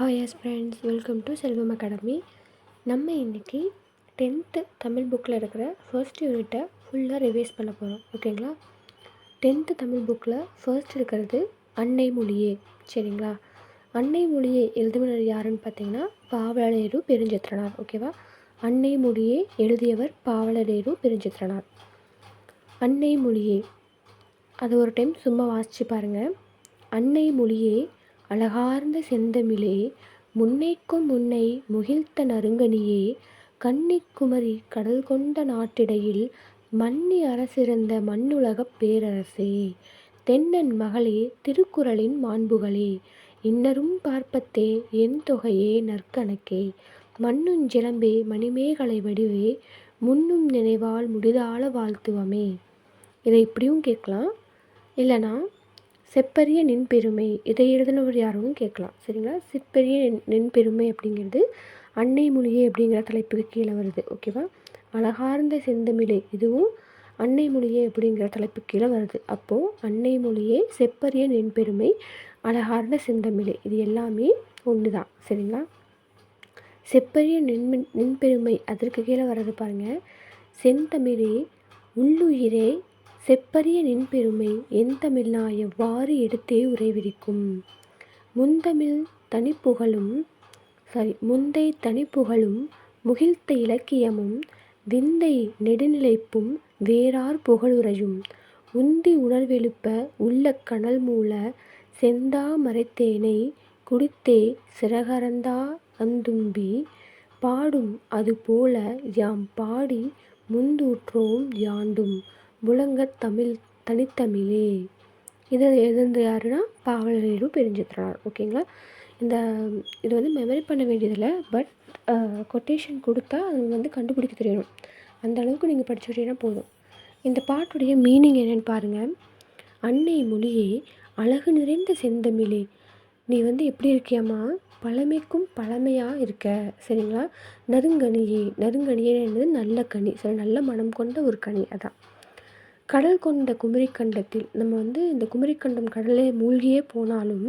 Hi S friends, welcome to Selvam academy. நம்ம இன்றைக்கி 10th Tamil புக்கில் இருக்கிற ஃபர்ஸ்ட் யூனிட்டை ஃபுல்லாக ரிவைஸ் பண்ண போகிறோம். ஓகேங்களா? 10th தமிழ் புக்கில் ஃபர்ஸ்ட் இருக்கிறது அன்னை மொழியே. சரிங்களா? அன்னை மொழியை எழுதினவர் யாருன்னு பார்த்தீங்கன்னா பாவலரேறு பெருஞ்சித்திரனார். ஓகேவா? அன்னை மொழியை எழுதியவர் பாவலரேறு பெருஞ்சித்திரனார். அன்னை மொழியே அது ஒரு டைம் சும்மா வாசித்து பாருங்கள். அன்னை மொழியே அழகார்ந்த செந்தமிழே, முன்னைக்கும் முன்னை முகிழ்த்த நறுங்கனியே, கன்னிக்குமரி கடல் கொண்ட நாட்டிடையில் மன்னி அரசிருந்த மண்ணுலகப் பேரரசே, தென்னன் மகளே திருக்குறளின் மாண்புகளே, இன்னரும் பார்ப்பத்தே என் தொகையே நற்கணக்கே, மண்ணுஞ்சிலம்பே மணிமேகலை வடிவே, முன்னும் நினைவால் முடிதாள வாழ்த்துவமே. இதை இப்படியும் கேட்கலாம், இல்லைனா செப்பரிய நின்பெருமை இதை எழுதினவர் யாரும் கேட்கலாம். சரிங்களா? செப்பரிய நின்பெருமை அப்படிங்கிறது அன்னை மொழியே அப்படிங்கிற தலைப்புக்கு கீழே வருது. ஓகேவா? அழகார்ந்த செந்தமிழே இதுவும் அன்னை மொழியே அப்படிங்கிற தலைப்புக்கு கீழே வருது. அப்போது அன்னை மொழியே, செப்பரிய நின்பெருமை, அழகார்ந்த செந்தமிழே இது எல்லாமே ஒன்று தான். சரிங்களா? செப்பரிய நின்பெருமை அதற்கு கீழே வர்றது பாருங்கள். செந்தமிழே உள்ளுயிரே செப்பரிய நின்பெருமை எந்தமிழ்னா எவ்வாறு எடுத்தே உரைவிரிக்கும், முந்தை தனிப்புகழும் முகிழ்த்த இலக்கியமும் விந்தை நெடுநிலைப்பும் வேறார் புகழுரையும் உந்தி உணர்வெழுப்ப உள்ள கனல் மூல செந்தா மரைத்தேனை குடித்தே சிறகரந்தா அந்தும்பி பாடும் அதுபோல யாம் பாடி முந்தூற்றோம் யாண்டும் முழங்கத் தமிழ் தனித்தமிழே. இதை எழுதுறது யாருன்னா பாவலரேறு பெருஞ்சித்திரனார். ஓகேங்களா? இது மெமரி பண்ண வேண்டியதில்லை, பட் கொட்டேஷன் கொடுத்தா அது கண்டுபிடிக்க தெரியணும். அந்த அளவுக்கு நீங்கள் படிச்சுட்டீங்கன்னா போதும். இந்த பாட்டுடைய மீனிங் என்னென்னு பாருங்கள். அன்னை மொழியே அழகு நிறைந்த செந்தமிழே, நீ எப்படி இருக்கியம்மா, பழமைக்கும் பழமையாக இருக்க. சரிங்களா? நறுங்கனியே என்பது நல்ல கனி. சரி, நல்ல மனம் கொண்ட ஒரு கனி. அதான் கடல் கொண்ட குமரிக்கண்டத்தில் நம்ம இந்த குமரிக்கண்டம் கடலே மூழ்கியே போனாலும்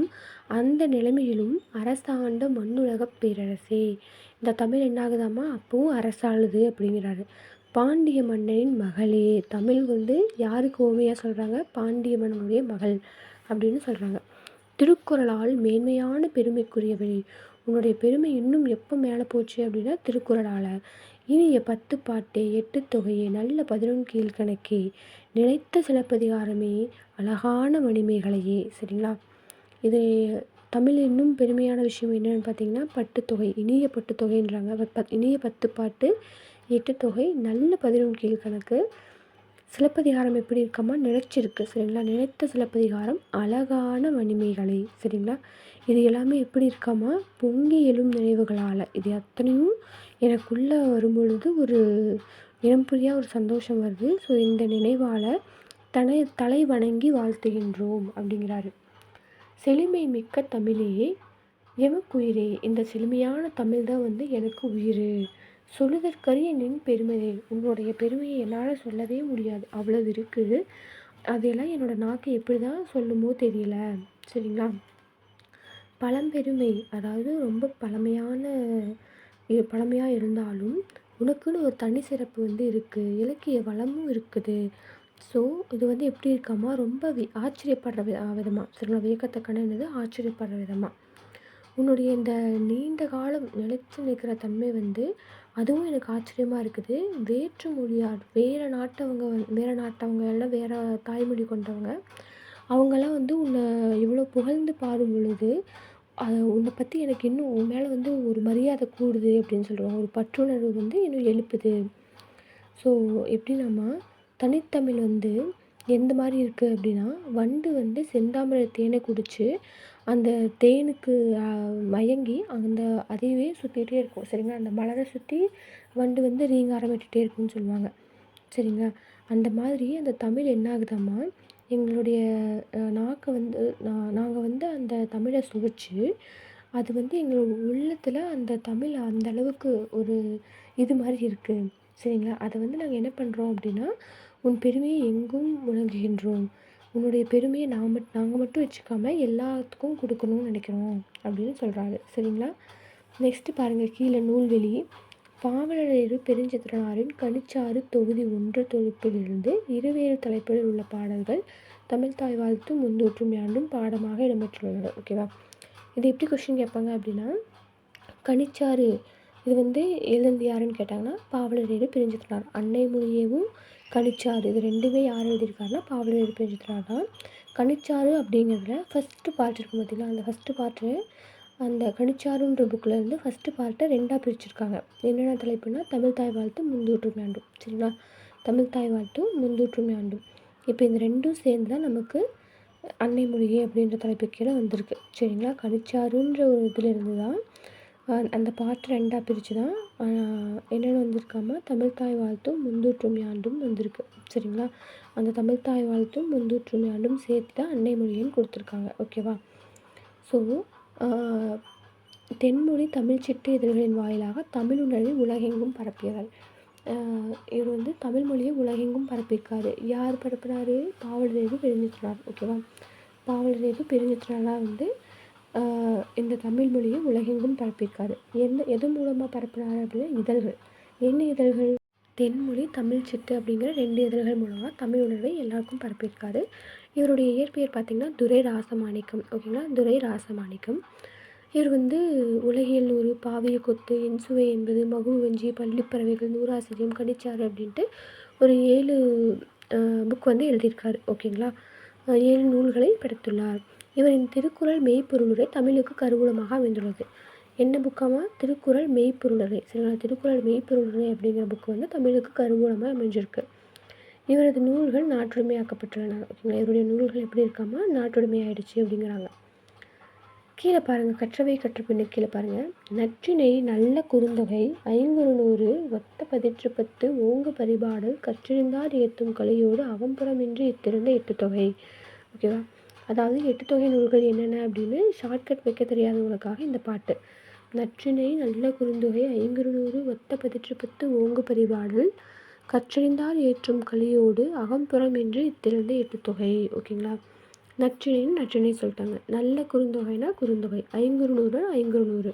அந்த நிலைமையிலும் அரசாண்ட மண்ணுலகப் பேரரசே, இந்த தமிழ் என்னாகுதாம்மா அப்பவும் அரசாளுது அப்படிங்கிறாரு. பாண்டிய மன்னனின் மகளே, தமிழ் யாருக்கு ஓமையாக சொல்கிறாங்க? பாண்டிய மன்னனுடைய மகள் அப்படின்னு சொல்கிறாங்க. திருக்குறளால் மேன்மையான பெருமைக்குரியவளே, உன்னுடைய பெருமை இன்னும் எப்போ மேலே போச்சு அப்படின்னா திருக்குறளால். இனிய 10 பாட்டே 8 தொகையே நல்ல 11 கீழ்கணக்கே நிலைத்த சிலப்பதிகாரமே அழகான மணிமேகலையே. சரிங்களா? இது தமிழ் இன்னும் பெருமையான விஷயம் என்னென்னு பார்த்தீங்கன்னா 10 தொகை, இனிய 10 தொகைன்றாங்க. இனிய 10 பாட்டு 8 தொகை நல்ல 11 கீழ்கணக்கு. சிலப்பதிகாரம் எப்படி இருக்காமா? நிலைச்சிருக்கு. சரிங்களா? நிலைத்த சிலப்பதிகாரம் அழகான மணிமேகலை. சரிங்களா? இது எல்லாமே எப்படி இருக்காமா? பொங்கி எழும் நினைவுகளால். இது அத்தனையும் எனக்குள்ளே வரும்பொழுது ஒரு இனம் புரியா ஒரு சந்தோஷம் வருது. ஸோ இந்த நினைவால் தலை வணங்கி வாழ்த்துகின்றோம் அப்படிங்கிறாரு. செழுமை மிக்க தமிழே எமக்குயிரே, இந்த செழுமையான தமிழ் தான் எனக்கு உயிர். சொல்லுதற்கரிய நின் பெருமையே, உன்னுடைய பெருமையை என்னால் சொல்லவே முடியாது, அவ்வளவு இருக்குது. அதெல்லாம் என்னோடய நாக்கு எப்படி தான் சொல்லுமோ தெரியல. சரிங்களா? பழம்பெருமை அதாவது ரொம்ப பழமையாக இருந்தாலும் உனக்குன்னு ஒரு தனி சிறப்பு இருக்குது, இலக்கிய வளமும் இருக்குது. ஸோ இது எப்படி இருக்காமா? ரொம்ப ஆச்சரியப்படுற விதமாக. சரிங்களா? வியக்கத்தக்கனது ஆச்சரியப்படுற விதமாக உன்னுடைய இந்த நீண்ட காலம் நிலைத்து நிற்கிற தன்மை அதுவும் எனக்கு ஆச்சரியமாக இருக்குது. வேற்று மொழியார் வேறு நாட்டவங்க எல்லாம் வேறு தாய்மொழி கொண்டவங்க அவங்கெல்லாம் உன்னை இவ்வளோ புகழ்ந்து பாடும் பொழுது உன்னை பற்றி எனக்கு இன்னும் உன் மேலே ஒரு மரியாதை கூடுது அப்படின்னு சொல்லுவாங்க. ஒரு பற்றுணர்வு இன்னும் எழுப்புது. ஸோ எப்படின்னாம்மா தனித்தமிழ் எந்த மாதிரி இருக்குது அப்படின்னா, வண்டு செந்தாமரை தேனை குடித்து அந்த தேனுக்கு மயங்கி அதையே சுற்றிகிட்டே இருக்கும். சரிங்களா? அந்த மலரை சுற்றி வண்டு ரீங்காரம் விட்டுட்டே இருக்குன்னு சொல்லுவாங்க. சரிங்களா? அந்த மாதிரி அந்த தமிழ் என்ன ஆகுதாம்மா, எங்களுடைய நாக்கை நாங்கள் அந்த தமிழை சுவைச்சு அது எங்களோட உள்ளத்தில் அந்த தமிழ் அந்த அளவுக்கு ஒரு இது மாதிரி இருக்குது. சரிங்களா? அதை நாங்கள் என்ன பண்ணுறோம் அப்படின்னா, உன் பெருமையை எங்கும் முழங்குகின்றோம். உன்னுடைய பெருமையை நாங்கள் மட்டும் வச்சுக்காமல் எல்லாத்துக்கும் கொடுக்கணும்னு நினைக்கிறோம் அப்படின்னு சொல்கிறாரு. சரிங்களா? நெக்ஸ்ட்டு பாருங்கள், கீழே நூல்வெளி. பாவலரேறு பெருஞ்சித்திரனாரின் கனிச்சாறு தொகுதி 1 தொகுப்பிலிருந்து இருவேறு தலைப்புகளில் உள்ள பாடல்கள் தமிழ்த்தாய் வாழ்த்தும் முந்தூற்றும் யாண்டும் பாடமாக இடம்பெற்றுள்ளன. ஓகேவா? இது எப்படி கொஸ்டின் கேட்பாங்க அப்படின்னா, கனிச்சாறு இது வந்து எழுந்து யாருன்னு கேட்டாங்கன்னா பாவலரேறு பெருஞ்சித்திரனார். அன்னை மொழியவும் கனிச்சாறு இது ரெண்டுமே யார் எழுதியிருக்காருன்னா பாவலரேறு பெருஞ்சித்திரனார் தான். கனிச்சாறு அப்படிங்கிறதுல ஃபஸ்ட்டு பார்ட் இருக்கும் பார்த்திங்களா, அந்த ஃபஸ்ட்டு பார்ட்டு அந்த கனிச்சாறுன்ற புக்கில் இருந்து ஃபஸ்ட்டு பார்ட்டை 2ஆக பிரிச்சுருக்காங்க. என்னென்ன தலைப்புனா தமிழ்த்தாய் வாழ்த்தும் முந்தூற்றும் யாண்டும். சரிங்களா? தமிழ்த்தாய் வாழ்த்தும் முந்தூற்றும் யாண்டும். இப்போ இந்த ரெண்டும் சேர்ந்து தான் நமக்கு அன்னை மொழியே அப்படின்ற தலைப்பு கீழே வந்திருக்கு. சரிங்களா? கனிச்சாறுன்ற ஒரு இதில் இருந்து தான் அந்த பார்ட் 2ஆக பிரித்து தான் என்னென்ன வந்திருக்காம தமிழ்த்தாய் வாழ்த்தும் முந்தூற்றும் யாண்டும் வந்திருக்கு. சரிங்களா? அந்த தமிழ்த்தாய் வாழ்த்தும் முந்தூற்றும் யாண்டும் சேர்த்து தான் அன்னை மொழின்னு கொடுத்துருக்காங்க. ஓகேவா? ஸோ தென்மொழி தமிழ் சிட்டு இதழ்களின் வாயிலாக தமிழுணர்வை உலகெங்கும் பரப்பியவர். இவர் வந்து தமிழ் மொழியை உலகெங்கும் பரப்பியிருக்காரு. யார் பரப்புனார்? பாவலரேறு பெருஞ்சித்திரனார். ஓகேவா? பாவலரேறு பெருஞ்சித்திரனார் வந்து இந்த தமிழ் மொழியை உலகெங்கும் பரப்பியிருக்காரு. எது மூலமாக பரப்புனார் அப்படின்னா இதழ்கள். என்ன இதழ்கள்? தென்மொழி தமிழ் சிட்டு அப்படிங்கிற 2 இதழ்கள் மூலமாக தமிழ் உணர்வை எல்லாருக்கும் பரப்பியிருக்காரு. இவருடைய இயற்பெயர் பார்த்திங்கன்னா துரை ராசமாணிக்கம். ஓகேங்களா? துரை ராசமாணிக்கம். இவர் வந்து உலகியல் நூறு, பாவிய கொத்து, இன்சுவை என்பது, மகுவஞ்சி, பள்ளிப்பறவைகள், நூறாசிரியம், கனிச்சாறு அப்படின்ட்டு ஒரு 7 புக் வந்து எழுதியிருக்காரு. ஓகேங்களா? 7 நூல்களை படைத்துள்ளார். இவரின் திருக்குறள் மெய்ப்பொருளுரை தமிழுக்கு கருவூலமாக அமைந்துள்ளது. என்ன புக்காமா? திருக்குறள் மெய்ப்பொருளுரை. சரிங்களா? திருக்குறள் மெய்ப்பொருளுரை அப்படிங்கிற புக்கு வந்து தமிழுக்கு கருவூலமாக அமைஞ்சிருக்கு. இவரது நூல்கள் நாட்டுடைமையாக்கப்பட்டுள்ளன. ஓகேங்களா? இவருடைய நூல்கள் எப்படி இருக்காமா? நாட்டுடைமை ஆயிடுச்சு அப்படிங்கிறாங்க. கீழே பாருங்கள், கற்றவை கற்ற பின்னு கீழே பாருங்கள். நற்றினை நல்ல குறுந்தொகை 500 ஒத்த 10 ஓங்கு பரிபாடல் கற்றிருந்தார் ஏத்தும் கலையோடு அவம்புறமின்றி இத்திருந்த 8 தொகை. ஓகேவா? அதாவது 8 தொகை நூல்கள் என்னென்ன அப்படின்னு ஷார்ட்கட் வைக்க தெரியாதவங்களுக்காக இந்த பாட்டு. நற்றினை நல்ல குறுந்தொகை 500 ஒத்த 10 ஓங்கு பரிபாடல் கற்றறிந்தார் ஏற்றும் கலியோடு அகம்புறமின்றி இத்திருந்த 8 தொகை. ஓகேங்களா? நற்றினை சொல்லிட்டாங்க. நல்ல குறுந்தொகைனா குறுந்தொகை, 500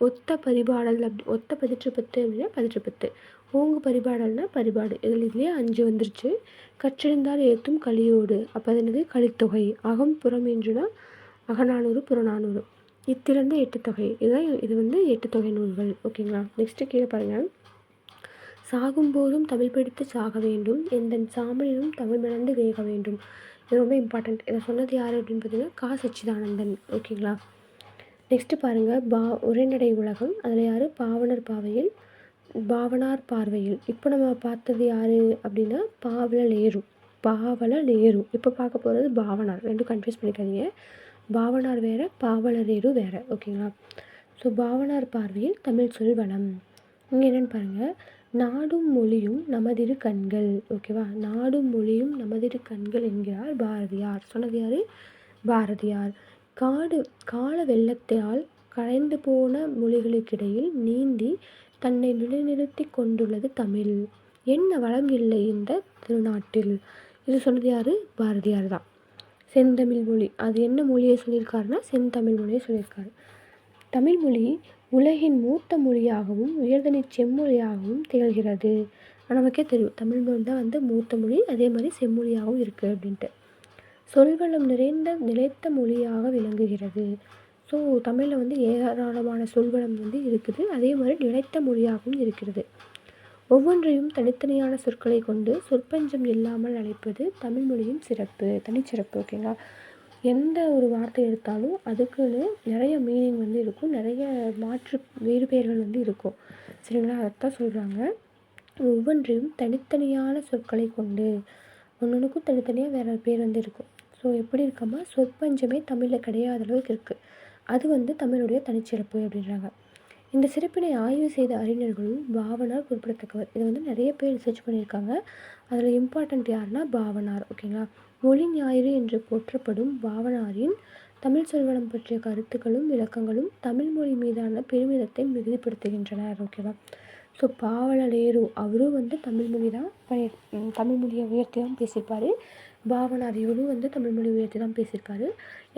ஒத்த பரிபாடல் ஒத்த 10 அப்படின்னா 10 ஓங்கு பரிபாடல்னா பரிபாடு. இதுலேயே 5 வந்துருச்சு. கற்றறிந்தார் ஏத்தும் கலியோடு அப்போ அது என்னது? கலித்தொகை. அகம்புறம் என்றுனா அகநானூறு புறநானூறு. இத்திறந்த 8 தொகை. இது வந்து 8 தொகை நூல்கள். ஓகேங்களா? நெக்ஸ்ட்டு கீழே பாருங்கள். சாகும்போதும் தமிழ் படித்து சாக வேண்டும், எந்தன் சாமலிலும் தமிழ் மணந்து வேக வேண்டும். இது ரொம்ப இம்பார்ட்டண்ட். இதை சொன்னது யார் அப்படின்னு பார்த்தீங்கன்னா கா சச்சிதானந்தன். ஓகேங்களா? நெக்ஸ்ட்டு பாருங்கள், உரைநடை உலகம். அதில் யார்? பாவனார் பார்வையில். இப்போ நம்ம பார்த்தது யார் அப்படின்னா பாவலரேறு. இப்போ பார்க்க போகிறது பாவனார். ரெண்டும் கன்ஃபியூஸ் பண்ணிக்காதீங்க. பாவனார் வேறு, பாவலரேறு வேறு. ஓகேங்களா? ஸோ பாவனார் பார்வையில் தமிழ் சொல் வளம். இங்கே என்னென்னு பாருங்கள், நாடும் மொழியும் நமதிரு கண்கள். ஓகேவா? நாடும் மொழியும் நமதிரு கண்கள் என்கிறார் பாரதியார். சொன்னது யார்? பாரதியார். கால வெள்ளத்தால் கரைந்து போன மொழிகளுக்கிடையில் நீந்தி தன்னை நிலைநிறுத்தி கொண்டுள்ளது தமிழ். என்ன வளம் இல்லை இந்த திருநாட்டில். இது சொன்னது யார்? பாரதியார் தான். செந்தமிழ் மொழி, அது என்ன மொழியை சொல்லியிருக்காருன்னா செந்தமிழ் மொழியை சொல்லியிருக்காரு. தமிழ்மொழி உலகின் மூத்த மொழியாகவும் உயர்தனி செம்மொழியாகவும் திகழ்கிறது. நமக்கே தெரியும் தமிழ் மொழி தான் வந்து மூத்த மொழி, அதே மாதிரி செம்மொழியாகவும் இருக்குது அப்படின்ட்டு. சொல்வளம் நிறைந்த நிலைத்த மொழியாக விளங்குகிறது. ஸோ தமிழில் வந்து ஏராளமான சொல்வளம் வந்து இருக்குது, அதே மாதிரி நிலைத்த மொழியாகவும் இருக்கிறது. ஒவ்வொன்றையும் தனித்தனியான சொற்களை கொண்டு சொற்பஞ்சம் இல்லாமல் அழைப்பது தமிழ் மொழியின் தனிச்சிறப்பு. ஓகேங்களா? எந்த ஒரு வார்த்தை எடுத்தாலும் அதுக்குன்னு நிறைய மீனிங் வந்து இருக்கும், நிறைய மாற்று வேறுபெயர்கள் வந்து இருக்கும். சரிங்களா? அதைத்தான் சொல்கிறாங்க. ஒவ்வொன்றையும் தனித்தனியான சொற்களை கொண்டு, ஒன்றுக்கும் தனித்தனியாக வேறு பேர் வந்து இருக்கும். ஸோ எப்படி இருக்காமல் சொற்பஞ்சமே தமிழில் கிடையாத அளவுக்கு இருக்குது. அது வந்து தமிழுடைய தனிச்சிறப்பு அப்படின்றாங்க. இந்த சிறப்பினை ஆய்வு செய்த அறிஞர்களும் பாவனார் குறிப்பிடத்தக்கவர். இதை வந்து நிறைய பேர் ரிசர்ச் பண்ணியிருக்காங்க. அதில் இம்பார்ட்டண்ட் யாருன்னா பாவனார். ஓகேங்களா? மொழி ஞாயிறு என்று போற்றப்படும் பாவனாரின் தமிழ் சொல்வளம் பற்றிய கருத்துக்களும் விளக்கங்களும் தமிழ் மொழி மீதான பெருமிதத்தை மிகுதிப்படுத்துகின்றனர். ஓகேவா? ஸோ பாவலரேறு அவரும் வந்து தமிழ் மொழியை உயர்த்தி தான் பேசியிருப்பார். பாவனார் இவரும் வந்து தமிழ் மொழி உயர்த்தி தான் பேசியிருக்காரு.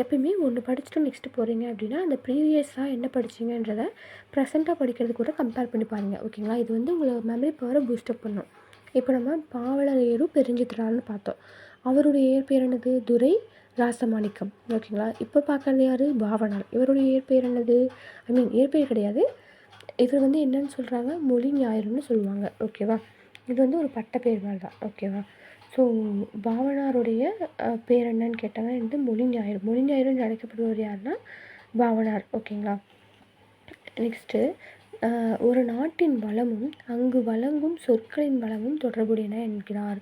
எப்பயுமே ஒன்று படிச்சுட்டு நெக்ஸ்ட்டு போகிறீங்க அப்படின்னா அந்த ப்ரீவியஸாக என்ன படிச்சிங்கன்றதை ப்ரெசென்ட்டாக படிக்கிறது கூட கம்பேர் பண்ணி பாருங்கள். ஓகேங்களா? இது வந்து உங்களை மெமரி பவரை பூஸ்டப் பண்ணும். இப்போ நம்ம பாவலரேறு பெருஞ்சித்திரன்னு பார்த்தோம். அவருடைய இயற்பெயர் என்னது? துரை ராசமாணிக்கம். ஓகேங்களா? இப்போ பார்க்குறது யார்? பாவனார். இவருடைய இயற்பெயர் என்னது? இயற்பெயர் கிடையாது, இவர் வந்து என்னன்னு சொல்கிறாங்க, மொழி ஞாயிறுன்னு சொல்லுவாங்க. ஓகேவா? இது வந்து ஒரு பட்ட பேர் மாதிரி தான். ஓகேவா? ஸோ பாவனாருடைய பேர் என்னன்னு கேட்டாங்க, இது மொழி ஞாயிறு. மொழி ஞாயிறுன்னு அழைக்கப்படுவர் யாருன்னா பாவனார். ஓகேங்களா? நெக்ஸ்ட்டு ஒரு நாட்டின் வளமும் அங்கு வழங்கும் சொற்களின் வளமும் தொடர்புடையன என்கிறார்.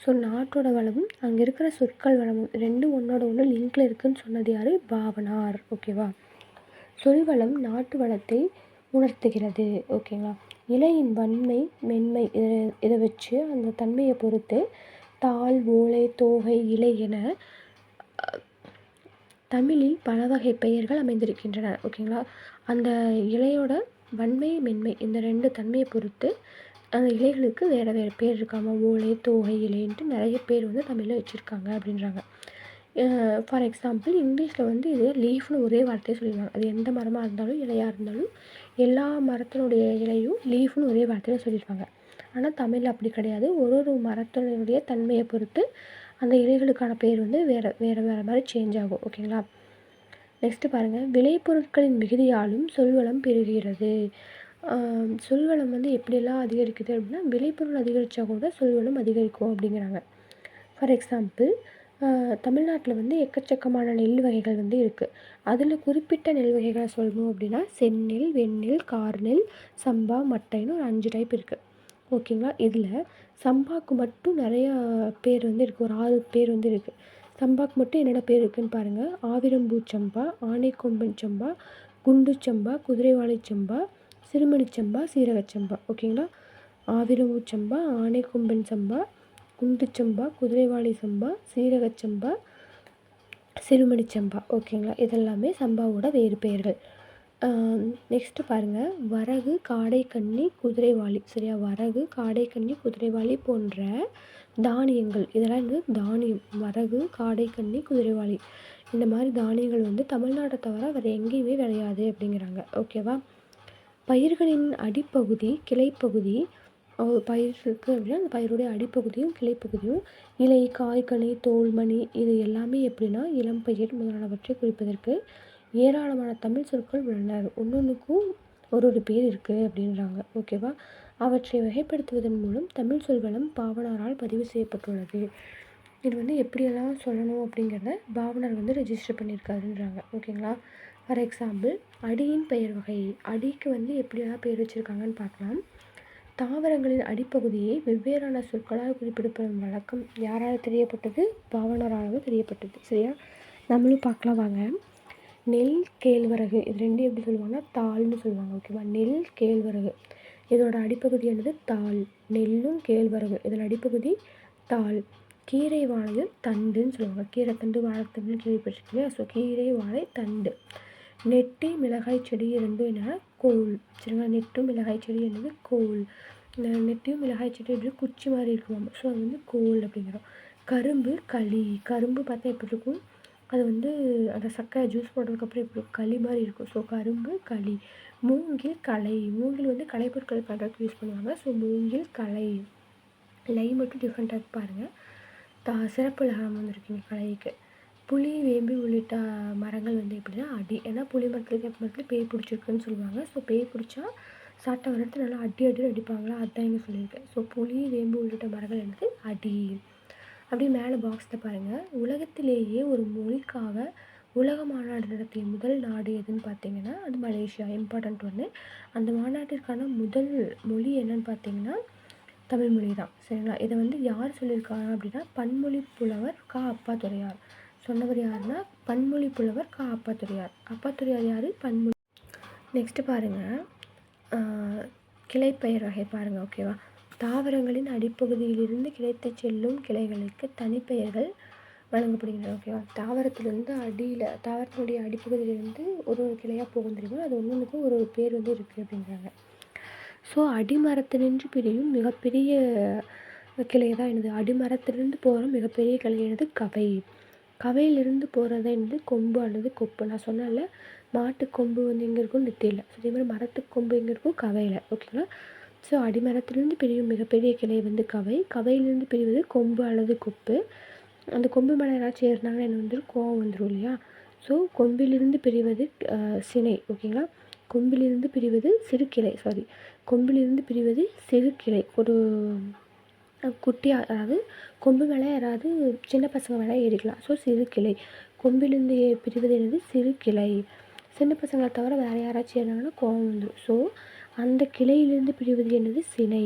ஸோ நாட்டோட வளமும் அங்கே இருக்கிற சொற்கள் வளமும் ரெண்டும் ஒன்றோட ஒன்று லிங்கில் இருக்குதுன்னு சொன்னது யார்? பாவனார். ஓகேவா? சொல்வளம் நாட்டு வளத்தை உணர்த்துகிறது. ஓகேங்களா? இலையின் வன்மை மென்மை இதை வச்சு அந்த தன்மையை பொறுத்து தாள், ஓலை, தோகை, இலை என தமிழில் பல வகை பெயர்கள் அமைந்திருக்கின்றன. ஓகேங்களா? அந்த இலையோட வன்மை மென்மை இந்த ரெண்டு தன்மையை பொறுத்து அந்த இலைகளுக்கு வேறு வேறு பேர் இருக்காமல் ஓலை, தோகை, இலைன்ட்டு நிறைய பேர் வந்து தமிழில் வச்சுருக்காங்க அப்படின்றாங்க. ஃபார் எக்ஸாம்பிள் இங்கிலீஷில் வந்து இது லீஃப்னு ஒரே வார்த்தையை சொல்லிடுவாங்க. அது எந்த மரமாக இருந்தாலும் இலையாக இருந்தாலும் எல்லா மரத்தினுடைய இலையும் லீஃப்னு ஒரே வார்த்தையில் சொல்லியிருப்பாங்க. ஆனால் தமிழில் அப்படி கிடையாது. ஒரு ஒரு மரத்தினுடைய தன்மையை பொறுத்து அந்த இலைகளுக்கான பேர் வந்து வேறு வேறு வேறு மாதிரி சேஞ்ச் ஆகும். ஓகேங்களா? நெக்ஸ்ட்டு பாருங்கள், விளைபொருட்களின் மிகுதியாலும் சொல்வளம் பெருகிறது. சொல்வளம் வந்து எப்படியெல்லாம் அதிகரிக்குது அப்படின்னா விளைபொருள் அதிகரித்தா கூட சொல்வளம் அதிகரிக்கும் அப்படிங்கிறாங்க. ஃபார் எக்ஸாம்பிள் தமிழ்நாட்டில் வந்து எக்கச்சக்கமான நெல் வகைகள் வந்து இருக்குது. அதில் குறிப்பிட்ட நெல் வகைகளை சொல்லணும் அப்படின்னா செந்நெல், வெண்ணெல், கார்நெல், சம்பா, மட்டைன்னு ஒரு 5 டைப் இருக்குது. ஓகேங்களா? இதில் சம்பாவுக்கு மட்டும் நிறையா பேர் வந்து இருக்குது. ஒரு 6 பேர் வந்து இருக்குது. சம்பாவுக்கு மட்டும் என்னென்ன பேர் இருக்குதுன்னு பாருங்கள். ஆவிரம்பூ சம்பா, ஆனைக்கொம்பன் சம்பா, குண்டு சம்பா, குதிரைவாலி சம்பா, சிறுமணிச்சம்பா, சீரகச்சம்பா. ஓகேங்களா? ஆவிரம்பூ சம்பா, ஆனைக்கொம்பன் சம்பா, குண்டு சம்பா, குதிரைவாலி சம்பா, சீரகச்சம்பா, சிறுமணிச்சம்பா. ஓகேங்களா? இதெல்லாமே சம்பாவோட வேறு பெயர்கள். நெக்ஸ்ட்டு பாருங்கள், வரகு, காடைக்கன்னி, குதிரைவாலி. சரியா? வரகு, காடைக்கன்னி, குதிரைவாலி போன்ற தானியங்கள் இதெல்லாம் வந்து தானியம். வரகு, காடைக்கன்னி, குதிரைவாலி இந்த மாதிரி தானியங்கள் வந்து தமிழ்நாட்டை தவிர வேறு எங்கேயுமே விளையாது அப்படிங்கிறாங்க. ஓகேவா? பயிர்களின் அடிப்பகுதி, கிளைப்பகுதி, பயிர் இருக்குது அப்படின்னா அந்த பயிருடைய அடிப்பகுதியும் கிளைப்பகுதியும் இலை, காய்கனி, தோல், மணி இது எல்லாமே எப்படின்னா இளம் பயிர் முதலானவற்றை குறிப்பதற்கு ஏராளமான தமிழ் சொற்கள் உள்ளன. ஒன்றுக்கும் ஒரு பேர் இருக்குது அப்படின்றாங்க. ஓகேவா? அவற்றை வகைப்படுத்துவதன் மூலம் தமிழ் சொல்வளம் பாவனாரால் பதிவு செய்யப்பட்டுள்ளது. இது வந்து எப்படியெல்லாம் சொல்லணும் அப்படிங்கிறத பாவனார் வந்து ரெஜிஸ்டர் பண்ணியிருக்காருன்றாங்க. ஓகேங்களா? ஃபார் எக்ஸாம்பிள் அடியின் பெயர் வகை. அடிக்கு வந்து எப்படியெல்லாம் பேர் வச்சுருக்காங்கன்னு பார்க்கலாம். தாவரங்களின் அடிப்பகுதியை வெவ்வேறான சொற்களால் குறிப்பிடப்படும் வழக்கம் யாரால் தெரியப்பட்டது? பாவனாரால் தெரியப்பட்டது. சரியா? நம்மளும் பார்க்கலாம் வாங்க. நெல், கேழ்வரகு இது ரெண்டும் எப்படி சொல்லுவாங்கன்னா தாள்னு சொல்லுவாங்க. ஓகேவா? நெல், கேழ்வரகு இதோட அடிப்பகுதி என்னது? தாள். நெல்லும் கேழ்வரகு இதோட அடிப்பகுதி தாள். கீரை வாழையும் தண்டுன்னு சொல்லுவாங்க. கீரை தண்டு, வாழைத்தண்டுன்னு கேள்விப்பட்டிருக்கீங்க. ஸோ கீரை, வாழை, தண்டு. நெட்டி, மிளகாய் செடி ரெண்டும் என்னென்னா கோல். சரிங்களா? நெட்டும் மிளகாய் செடி என்னது? கோல். இந்த நெட்டியும் மிளகாய் செடி எப்படி குச்சி மாதிரி இருக்குமாம். ஸோ அது வந்து கோல் அப்படிங்கிறோம். கரும்பு, களி. கரும்பு பார்த்தா எப்படி இருக்கும்? அது வந்து அந்த சக்கரை ஜூஸ் போட்டதுக்கப்புறம் எப்படி இருக்கும்? களி மாதிரி இருக்கும். ஸோ கரும்பு, களி. மூங்கில், களை. மூங்கில் வந்து கலைப்பொருட்கள் பண்ணுறதுக்கு யூஸ் பண்ணுவாங்க. ஸோ மூங்கில், களை. லை மட்டும் டிஃப்ரெண்ட்டாக பாருங்கள். சிறப்பு லகரம் வந்துருக்குங்க கலைக்கு. புளி, வேம்பு உள்ளிட்ட மரங்கள் வந்து எப்படின்னா அடி. ஏன்னா புளி மரத்துலேயும் வேப்ப மரத்துலேயும் பேய் பிடிச்சிருக்குன்னு சொல்லுவாங்க. ஸோ பேய் பிடிச்சா சாட்டை வரத்து நல்லா அடின்னு அடிப்பாங்களா, அதுதான் இங்கே சொல்லியிருக்கேன். ஸோ புளி, வேம்பு உள்ளிட்ட மரங்கள் எனக்கு அடி. அப்படியே மேலே பாக்ஸில் பாருங்கள். உலகத்திலேயே ஒரு மொழிக்காக உலக மாநாடு நடத்திய முதல் நாடு எதுன்னு பார்த்தீங்கன்னா அது மலேசியா. இம்பார்ட்டண்ட் ஒன்று. அந்த மாநாட்டிற்கான முதல் மொழி என்னன்னு பார்த்தீங்கன்னா தமிழ் மொழி தான். சரிங்களா? இதை வந்து யார் சொல்லியிருக்காங்க அப்படின்னா பன்மொழி புலவர் அப்பாத்துரையார். சொன்னவர் யாருன்னா பன்மொழி புலவர் அப்பாத்துரையார். அப்பாத்துரையார் யார்? பன்மொழி. நெக்ஸ்ட்டு பாருங்கள், கிளைப்பெயர் வகை பாருங்கள். ஓகேவா? தாவரங்களின் அடிப்பகுதியிலிருந்து கிடைத்து செல்லும் கிளைகளுக்கு தனிப்பெயர்கள் வழங்கப்படுகின்றன. ஓகேவா? தாவரத்துலேருந்து தாவரத்தினுடைய அடிப்பகுதியிலேருந்து ஒரு கிளையாக போகும் தெரியுமா, அது ஒன்றுக்கும் ஒரு பேர் வந்து இருக்குது அப்படிங்கிறாங்க. ஸோ அடிமரத்தினின்று பிரியும் மிகப்பெரிய கிளை தான் என்னது அடிமரத்திலிருந்து போகிற மிகப்பெரிய கிளை என்னது கவை. கவையிலிருந்து போகிறது என்னது கொம்பு அல்லது கொப்பு. நான் சொன்னேன்ல மாட்டு கொம்பு வந்து எங்கே இருக்கும் நெத்தியில். ஸோ இதே மாதிரி மரத்துக்கு கொம்பு எங்கே இருக்கும் கவையில். ஓகேங்களா. ஸோ அடிமரத்திலிருந்து பிரியும் மிகப்பெரிய கிளை வந்து கவை. கவையிலிருந்து பிரிவது கொம்பு அல்லது கொப்பு. அந்த கொம்பு மேலே யாராச்சும் ஏறினாங்கன்னா என்ன வந்துடும் கோவம் வந்துடும் இல்லையா. ஸோ கொம்பிலிருந்து பிரிவது சினை. ஓகேங்களா. கொம்பிலிருந்து பிரிவது சிறுகிளை. கொம்பிலிருந்து பிரிவது சிறுகிளை. ஒரு குட்டியாக அதாவது கொம்பு மேலே யாராவது சின்ன பசங்க மேலே ஏறிக்கலாம். ஸோ சிறுகிளை. கொம்பிலிருந்து பிரிவது என்னது சிறுகிளை. சின்ன பசங்களை தவிர வேறு யாராச்சும் ஏறினாங்கன்னா கோவம் வந்துடும். ஸோ அந்த கிளையிலிருந்து பிரிவது என்னது சினை.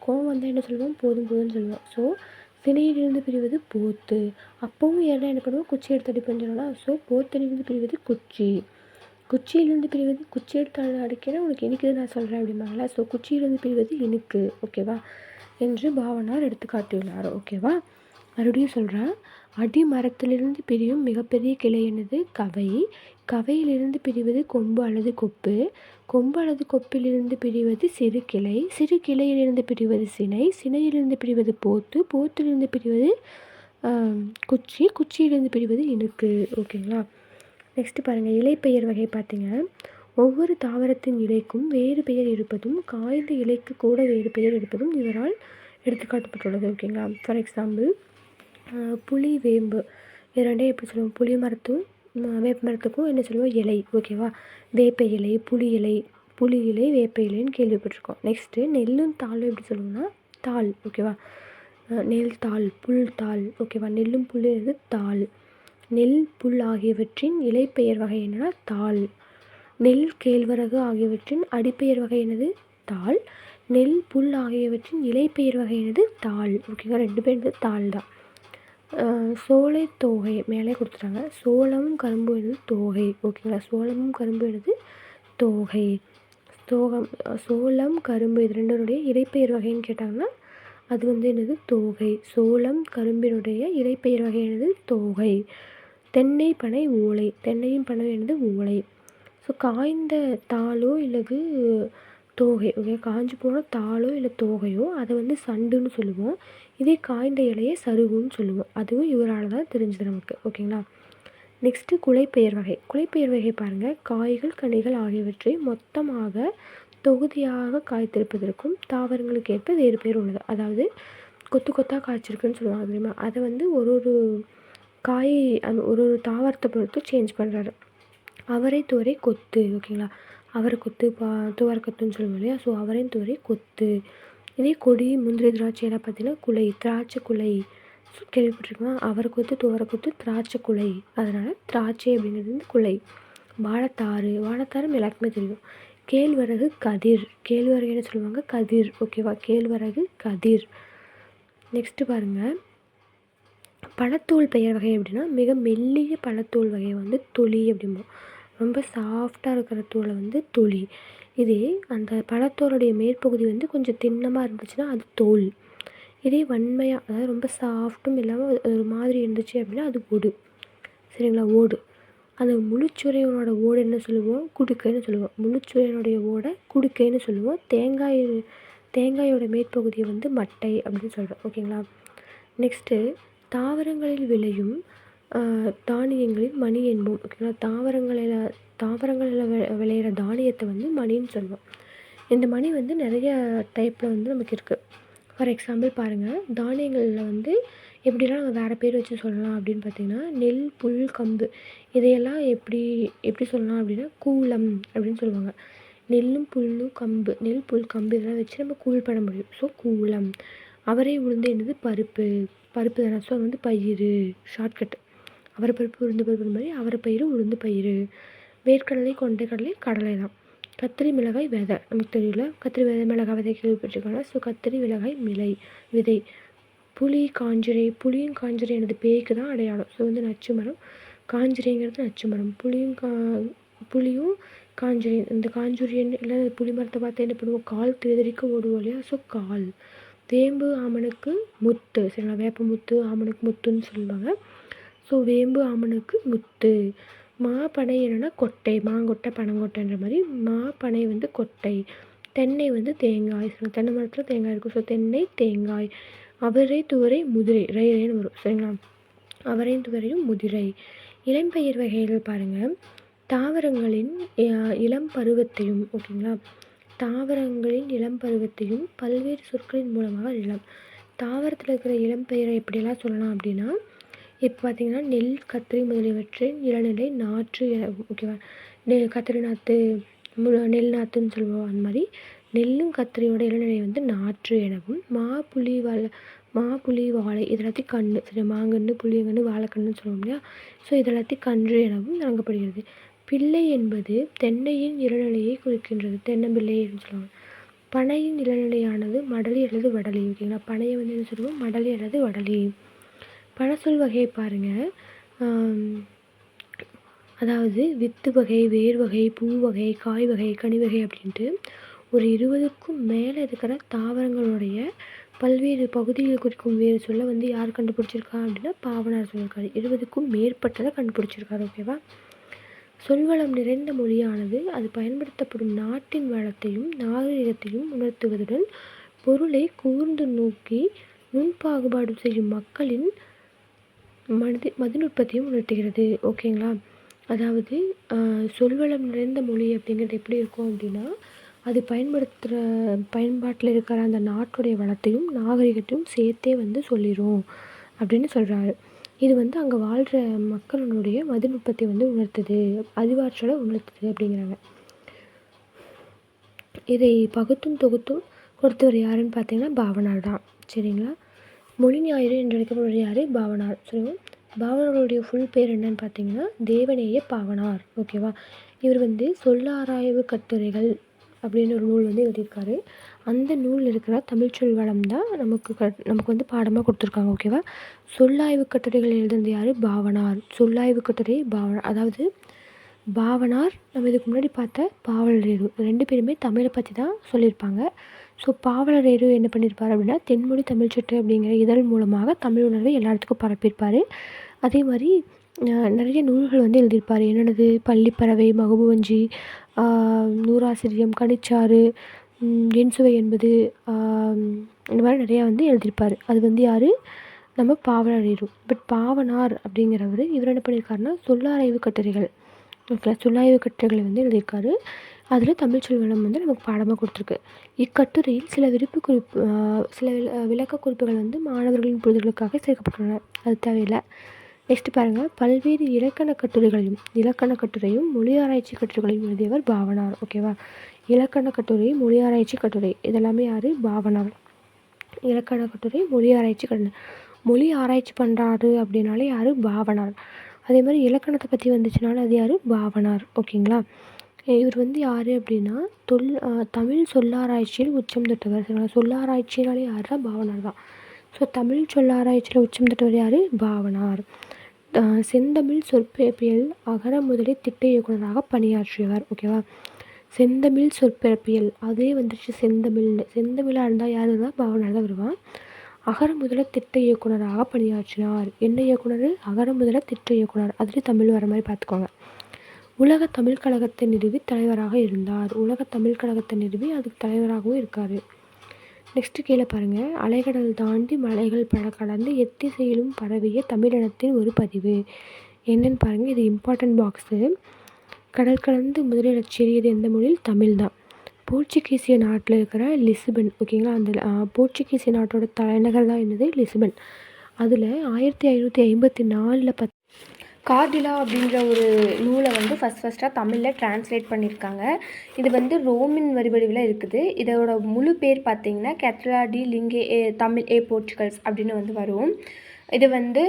கோவம் வந்தால் என்ன சொல்லுவோம் போதும் போதும்னு சொல்லுவோம். ஸோ சினையிலிருந்து பிரிவது போத்து. அப்பவும் ஏன்னா என்ன பண்ணுவோம் குச்சி எடுத்து அடிப்பேன்னு சொல்லலாம். ஸோ போத்திலிருந்து பிரிவது குச்சி. குச்சியிலிருந்து பிரிவது குச்சி எடுத்து அடிக்கிறேன் உனக்கு இனிக்குது நான் சொல்கிறேன் அப்படிம்பாங்களா. ஸோ குச்சியிலிருந்து பிரிவது இனிக்கு. ஓகேவா என்று பாவனார் எடுத்து காட்டியுள்ளார். ஓகேவா. மறுபடியும் சொல்கிறேன். அடிமரத்திலிருந்து பிரியும் மிகப்பெரிய கிளை என்னது கவை. கவையிலிருந்து பிரிவது கொம்பு அல்லது கொப்பு. கொம்பு அல்லது கொப்பிலிருந்து பிரிவது சிறு கிளை. சிறு கிளையிலிருந்து பிரிவது சினை. சினையிலிருந்து பிரிவது போத்து. போத்திலிருந்து பிரிவது குச்சி. குச்சியிலிருந்து பிரிவது இனுக்கு. ஓகேங்களா. நெக்ஸ்ட்டு பாருங்கள். இலைப்பெயர் வகை பார்த்தீங்க. ஒவ்வொரு தாவரத்தின் இலைக்கும் வேறு பெயர் இருப்பதும் காய்ந்த இலைக்கு கூட வேறு பெயர் இருப்பதும் இவரால் எடுத்துக்காட்டப்பட்டுள்ளது. ஓகேங்களா. ஃபார் எக்ஸாம்பிள் புளி வேம்பு இது ரெண்டே எப்படி சொல்லுவோம். புளி மரத்தும் வேப்ப மரத்துக்கும் என்ன சொல்லுவோம் இலை. ஓகேவா. வேப்ப இலை புளி இலை புளி இலை வேப்ப இலைன்னு கேள்விப்பட்டிருக்கோம். நெக்ஸ்ட்டு நெல்லும் தாளும் எப்படி சொல்லுவோம்னா தாள். ஓகேவா. நெல் தாள் புல் தாள். ஓகேவா. நெல்லும் புல் என்னது தாள். நெல் புல் ஆகியவற்றின் இலைப்பெயர் வகை என்னன்னா தாள். நெல் கேழ்வரகு ஆகியவற்றின் அடிப்பெயர் வகை என்னது தாள். நெல் புல் ஆகியவற்றின் இலைப்பெயர் வகை என்னது தாள். ஓகேங்களா. ரெண்டு பேர் தாள் தான். சோலை தோகை மேலே கொடுத்துட்டாங்க. சோளமும் கரும்பு என்னது தோகை. ஓகேங்களா. சோளமும் கரும்பு என்னது தோகை. சோளம் கரும்பு இது ரெண்டனுடைய இடைப்பெயர் வகைன்னு கேட்டாங்கன்னா அது வந்து என்னது தோகை. சோளம் கரும்பினுடைய இடைப்பெயர் வகை என்னது தோகை. தென்னை பனை ஓலை. தென்னையும் பனை என்னது ஓலை. ஸோ காய்ந்த தாளோ இல்லது தோகை. ஓகே. காஞ்சி போன தாளோ இல்லை தோகையோ அதை வந்து சண்டுன்னு சொல்லுவோம். இதே காய்ந்த இலையை சருகுன்னு சொல்லுவோம். அதுவும் இவரால் தான் தெரிஞ்சது நமக்கு. ஓகேங்களா. நெக்ஸ்ட்டு குலைப்பெயர் வகை. குலைப்பெயர் வகை பாருங்கள். காய்கள் கனிகள் ஆகியவற்றை மொத்தமாக தொகுதியாக காய்த்திருப்பதற்கும் தாவரங்களுக்கு ஏற்ப வேறு பேர் உள்ளது. அதாவது கொத்து கொத்தாக காய்ச்சிருக்குன்னு சொல்லுவாங்க தெரியுமா. அதை வந்து ஒரு ஒரு காய் அந்த ஒரு ஒரு தாவரத்தை பொறுத்து சேஞ்ச் பண்ணுறாரு. அவரை துவரை கொத்து. ஓகேங்களா. அவரை கொத்து துவரக்கத்துன்னு சொல்லுவோம் இல்லையா. ஸோ அவரையும் துவரை கொத்து. இதே கொடி முந்திரி திராட்சை எல்லாம் பார்த்தீங்கன்னா குலை திராட்சை குலை கேள்விப்பட்டிருக்கோமா. அவரை கொத்து துவரை கொத்து திராட்சை குலை. அதனால் திராட்சை அப்படிங்கிறது வந்து குலை. வாழைத்தாறு. வாழைத்தாறு எல்லாருக்குமே தெரியும். கேழ்வரகு கதிர். கேழ்வரகு என்ன சொல்லுவாங்க கதிர். ஓகேவா. கேழ்வரகு கதிர். நெக்ஸ்ட்டு பாருங்கள். பழத்தோல் பெயர் வகை அப்படின்னா மிக மெல்லிய பழத்தோல் வகை வந்து தொலி அப்படிம்போம். ரொம்ப சாஃப்டாக இருக்கிற தோலை வந்து தொலி. இதே அந்த பழத்தோலுடைய மேற்பகுதி வந்து கொஞ்சம் திண்ணமாக இருந்துச்சுன்னா அது தோல். இதே வன்மையாக அதாவது ரொம்ப சாஃப்ட்டும் இல்லாமல் ஒரு மாதிரி இருந்துச்சு அப்படின்னா அது ஓடு. சரிங்களா. ஓடு. அந்த முழுச்சுரையனோட ஓடு என்ன சொல்லுவோம் குடுக்கைன்னு சொல்லுவோம். முழுச்சுரையனுடைய ஓடை குடுக்கைன்னு சொல்லுவோம். தேங்காயோட மேற்பகுதியை வந்து மட்டை அப்படின்னு சொல்கிறோம். ஓகேங்களா. நெக்ஸ்ட்டு தாவரங்களில் விளையும் தானியங்களில் மணி என்போம். ஓகேங்களா. தாவரங்களில் விளையிற தானியத்தை வந்து மணின்னு சொல்லுவோம். இந்த மணி வந்து நிறைய டைப்பில் வந்து நமக்கு இருக்குது. ஃபார் எக்ஸாம்பிள் பாருங்கள். தானியங்களில் வந்து எப்படிலாம் நம்ம வேறு பேர் வச்சு சொல்லலாம் அப்படின்னு பார்த்திங்கன்னா நெல் புல் கம்பு இதையெல்லாம் எப்படி சொல்லலாம் அப்படின்னா கூலம் அப்படின்னு சொல்லுவாங்க. நெல்லும் புல்லும் கம்பு நெல் புல் கம்பு இதெல்லாம் வச்சு நம்ம கூழ் பண்ண முடியும். ஸோ கூலம். அவரை உளுந்து என்னது பருப்பு தானே. ஸோ அது வந்து பயிர் ஷார்ட்கட்டு. அவரை பருப்பு உளுந்து பருப்பு மாதிரி அவரை பயிர் உளுந்து பயிர். வேர்க்கடலை கொண்டை கடலை கடலை தான். கத்திரி மிளகாய் விதை நமக்கு தெரியல. கத்திரி விதை மிளகாய் விதை கேள்விப்பட்டிருக்காங்க. ஸோ கத்திரி மிளகாய் விதை. புளியும் காஞ்சிரை எனது பேய்க்கு தான் அடையாளம். ஸோ வந்து நச்சு மரம். காஞ்சிரைங்கிறது நச்சு மரம். புளியும் காஞ்சிரை. இந்த காஞ்சூரியன் இல்லை புளி மரத்தை பார்த்து என்ன பண்ணுவோம் கால் தேதறிக்க ஓடுவோம் இல்லையா. ஸோ கால். வேம்பு ஆமணுக்கு முத்து. சரிங்களா. வேப்ப முத்து ஆமணுக்கு முத்துன்னு சொல்லுவாங்க. ஸோ வேம்பு ஆமணுக்கு முத்து. மாப்பனை என்னென்னா கொட்டை. மாங்கொட்டை பனங்கொட்டைன்ற மாதிரி மாப்பனை வந்து கொட்டை. தென்னை வந்து தேங்காய். ஸோ தென்னை மரத்தில் தேங்காய் இருக்கும். ஸோ தென்னை தேங்காய். அவரை துவரை முதிரை ரேன்னு வரும் சரிங்களா. அவரையும் துவரையும் முதிரை. இளம்பயிர் வகைகள் பாருங்கள். தாவரங்களின் இளம் பருவத்தையும் ஓகேங்களா. தாவரங்களின் இளம் பருவத்தையும் பல்வேறு சொற்களின் மூலமாக அறியலாம். தாவரத்தில் இருக்கிற இளம்பயிரை எப்படியெல்லாம் சொல்லலாம் அப்படின்னா, இப்போ பார்த்திங்கன்னா நெல், கத்திரி முதலியவற்றின் இளநிலை நாற்று ஓகேவா. கத்திரி நாற்று, நெல் நாற்றுன்னு சொல்லுவோம். அந்த மாதிரி நெல்லும் கத்திரியோட இளநிலை வந்து நாற்று எனவும், மாப்புளி வாழை இதெல்லாத்தையும் கன்று சரி, மாங்கன்று, புளியங்கன்று, வாழைக்கன்றுன்னு சொல்லுவோம் இல்லையா. ஸோ இதெல்லாத்தையும் கன்று எனவும் வழங்கப்படுகிறது. பிள்ளை என்பது தென்னையின் இளநிலையை குறிக்கின்றது. தென்னம்பிள்ளை அப்படின்னு சொல்லுவாங்க. பனையின் இளநிலையானது மடலி அல்லது வடலி ஓகேங்களா. பனையை வந்து என்ன சொல்லுவோம், மடலி அல்லது வடலி. பனசொல் வகையை பாருங்கள். அதாவது வித்து வகை, வேர் வகை, பூ வகை, காய் வகை, கனி வகை அப்படின்ட்டு ஒரு 20க்கும் மேலே இருக்கிற தாவரங்களுடைய பல்வேறு பகுதிகள் குறிக்கும் வேறு சொல்ல வந்து யார் கண்டுபிடிச்சிருக்கா அப்படின்னா பாவனார் சொல்லியிருக்காரு. 20க்கும் மேற்பட்டதை கண்டுபிடிச்சிருக்காரு ஓகேவா. சொல்வளம் நிறைந்த மொழியானது அது பயன்படுத்தப்படும் நாட்டின் வளத்தையும் நாகரிகத்தையும் உணர்த்துவதுடன் பொருளை கூர்ந்து நோக்கி நுண்பாகுபாடு செய்யும் மக்களின் மதிநுட்பத்தையும் உணர்த்துகிறது ஓகேங்களா. அதாவது சொல்வளம் நிறைந்த மொழி அப்படிங்கிறது எப்படி இருக்கும் அப்படின்னா, அது பயன்பாட்டில் இருக்கிற அந்த நாட்டுடைய வளத்தையும் நாகரிகத்தையும் சேர்த்தே வந்து சொல்லிடும் அப்படின்னு சொல்கிறாரு. இது வந்து அங்கே வாழ்கிற மக்களுடைய மதிநுட்பத்தை வந்து உணர்த்துது, அறிவாற்றலை உணர்த்துது அப்படிங்கிறாங்க. இதை பகுத்தும் தொகுத்தும் கொடுத்தவர் யாருன்னு பார்த்தீங்கன்னா பாவனார் தான் சரிங்களா. மொழி ஞாயிறு என்று அழைக்கப்படுவது யார், பாவனார். சொல்லுவோம். பாவனாருடைய ஃபுல் பேர் என்னன்னு பார்த்தீங்கன்னா தேவநேய பாவனார் ஓகேவா. இவர் வந்து சொல்லாராய்வு கட்டுரைகள் அப்படின்னு ஒரு நூல் வந்து எழுதியிருக்காரு. அந்த நூல் இருக்கிற தமிழ்ச்சொல் வளம் தான் நமக்கு வந்து பாடமாக கொடுத்துருக்காங்க ஓகேவா. சொல்லாய்வு கட்டுரைகள் எழுதுனது யார், பாவனார். சொல்லாய்வு கட்டுரை பாவனார். அதாவது பாவனார் நம்ம இதுக்கு முன்னாடி பார்த்த பாவலரேறு 2 பேருமே தமிழை பற்றி தான் சொல்லியிருப்பாங்க. ஸோ பாவலரேறு என்ன பண்ணியிருப்பார் அப்படின்னா தென்மொழி தமிழ்ச்சொற்று அப்படிங்கிற இதழ் மூலமாக தமிழ் உணர்வை எல்லா இடத்துக்கும் பரப்பியிருப்பார். அதே மாதிரி நிறைய நூல்கள் வந்து எழுதியிருப்பார். என்னென்னது, பள்ளிப்பறவை, மகபூவஞ்சி, நூறாசிரியம், கனிச்சாறு, என்சுவை என்பது, இந்த மாதிரி நிறையா வந்து எழுதியிருப்பார். அது வந்து யார், நம்ம பாவலரேறு. பட் பாவனார் அப்படிங்கிறவர் இவர் என்ன பண்ணியிருக்காருன்னா சொல்லாராய்வு கட்டுரைகள் ஓகே, சொல்லாய்வு கட்டுரைகளை வந்து எழுதியிருக்காரு. அதில் தமிழ்ச்சொல் வளம் வந்து நமக்கு பாடமாக கொடுத்துருக்கு. இக்கட்டுரையில் சில விளக்க குறிப்புகள் வந்து மாணவர்களின் புரிதலுக்காக சேர்க்கப்பட்டுள்ளன. அது தேவையில்லை. நெக்ஸ்ட் பாருங்கள். பல்வேறு இலக்கண கட்டுரையும் மொழி ஆராய்ச்சி கட்டுரைகளையும் எழுதியவர் பாவனார் ஓகேவா. இலக்கண கட்டுரை, மொழி ஆராய்ச்சி கட்டுரை இதெல்லாமே யார், பாவனார். இலக்கண கட்டுரை, மொழி ஆராய்ச்சி பண்ணுறாரு அப்படின்னாலே யார், பாவனார். அதே மாதிரி இலக்கணத்தை பற்றி வந்துச்சுனாலும் அது யார், பாவனார் ஓகேங்களா. இவர் வந்து யார் அப்படின்னா தமிழ் சொல்லாராய்ச்சியில் உச்சம் தொட்டவர். சொல்லாராய்ச்சினாலே யார் தான், பாவனார் தான். ஸோ தமிழ் சொல்லாராய்ச்சியில் உச்சம் தொட்டவர் யார், பாவனார். செந்தமிழ் சொற்பிறப்பியல் அகர முதலி திட்ட இயக்குனராக பணியாற்றியவர் ஓகேவா. செந்தமிழ் சொற்பிறப்பியல் அதே வந்துருச்சு செந்தமிழாக இருந்தால் யார் தான், பாவனார் தான் வருவான். அகர முதல திட்ட இயக்குனராக பணியாற்றினார். என்ன இயக்குனர், அகர முதல திட்ட இயக்குனர். அதுலேயும் தமிழ் வர மாதிரி பார்த்துக்கோங்க. உலக தமிழ் கழகத்தை நிறுவி தலைவராக இருந்தார். உலக தமிழ் கழகத்தை நிறுவி அதுக்கு தலைவராகவும் இருக்கார். நெக்ஸ்ட்டு கீழே பாருங்கள். அலைகடல் தாண்டி மலைகள் பல கடந்து எத்திசையிலும் பரவிய தமிழினத்தின் ஒரு பதிவு என்னன்னு பாருங்கள். இது இம்பார்ட்டன்ட் பாக்ஸு. கடல் கலந்து முதலில் செறியது எந்த மொழியில், தமிழ் தான். போர்ச்சுகீசிய நாட்டில் இருக்கிற லிஸ்பன் ஓகேங்களா. அந்த போர்ச்சுகீசிய நாட்டோட தலைநகர் தான் என்னது, லிஸ்பன். அதில் 1554 கார்டிலா அப்படின்ற ஒரு நூலை வந்து ஃபஸ்ட்டாக தமிழில் டிரான்ஸ்லேட் பண்ணியிருக்காங்க. இது வந்து ரோமின் வரிவடிவில் இருக்குது. இதோட முழு பேர் பார்த்திங்கன்னா கேத்ரா டி லிங்கே தமிழ் போர்ச்சுகல்ஸ் அப்படின்னு வந்து வரும். இது வந்து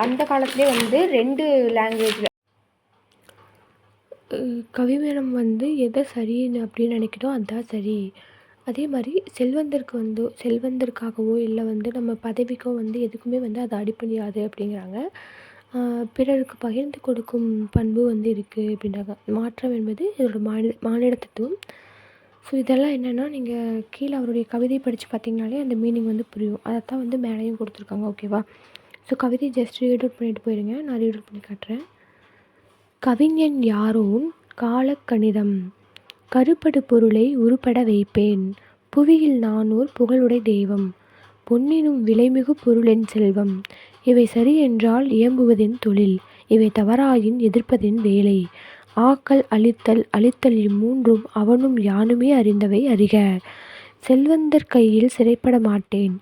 அந்த காலத்துலேயே வந்து 2 லாங்குவேஜில் கவிமேனம் வந்து எதை சரின்னு அப்படின்னு நினைக்கிதோ அதுதான் சரி. அதே மாதிரி செல்வந்தருக்காகவோ இல்லை வந்து நம்ம பதவிக்கோ வந்து எதுக்குமே வந்து அது அடிப்படையாது அப்படிங்கிறாங்க. பிறருக்கு பகிர்ந்து கொடுக்கும் பண்பு வந்து இருக்குது அப்படின்றாங்க. மாற்றம் என்பது இதோட மானிட தத்துவம். ஸோ இதெல்லாம் என்னென்னா நீங்கள் கீழே அவருடைய கவிதை படித்து பார்த்தீங்கனாலே அந்த மீனிங் வந்து புரியும். அதைத்தான் வந்து மேலேயும் கொடுத்துருக்காங்க ஓகேவா. ஸோ கவிதை ஜஸ்ட் ரீட் அவுட் பண்ணிட்டு போயிடுங்க. நான் ரீட் அவுட் பண்ணி காட்டுறேன். கவிஞன் யாரோன் காலக்கணிதம் கருப்படு பொருளை உருப்பட வைப்பேன். புவியில் நானோர் புகழுடை தெய்வம். பொன்னினும் விலைமிகு பொருளென் செல்வம். இவை சரியென்றால் இயம்புவதென் தொழில். இவை தவறாயின் எதிர்ப்பதென் வேலை. ஆக்கல் அழித்தல் அழித்தல் இம்மூன்றும் அவனும் யானுமே அறிந்தவை அறிக. செல்வந்தர் கையில் சிறைப்பட மாட்டேன்.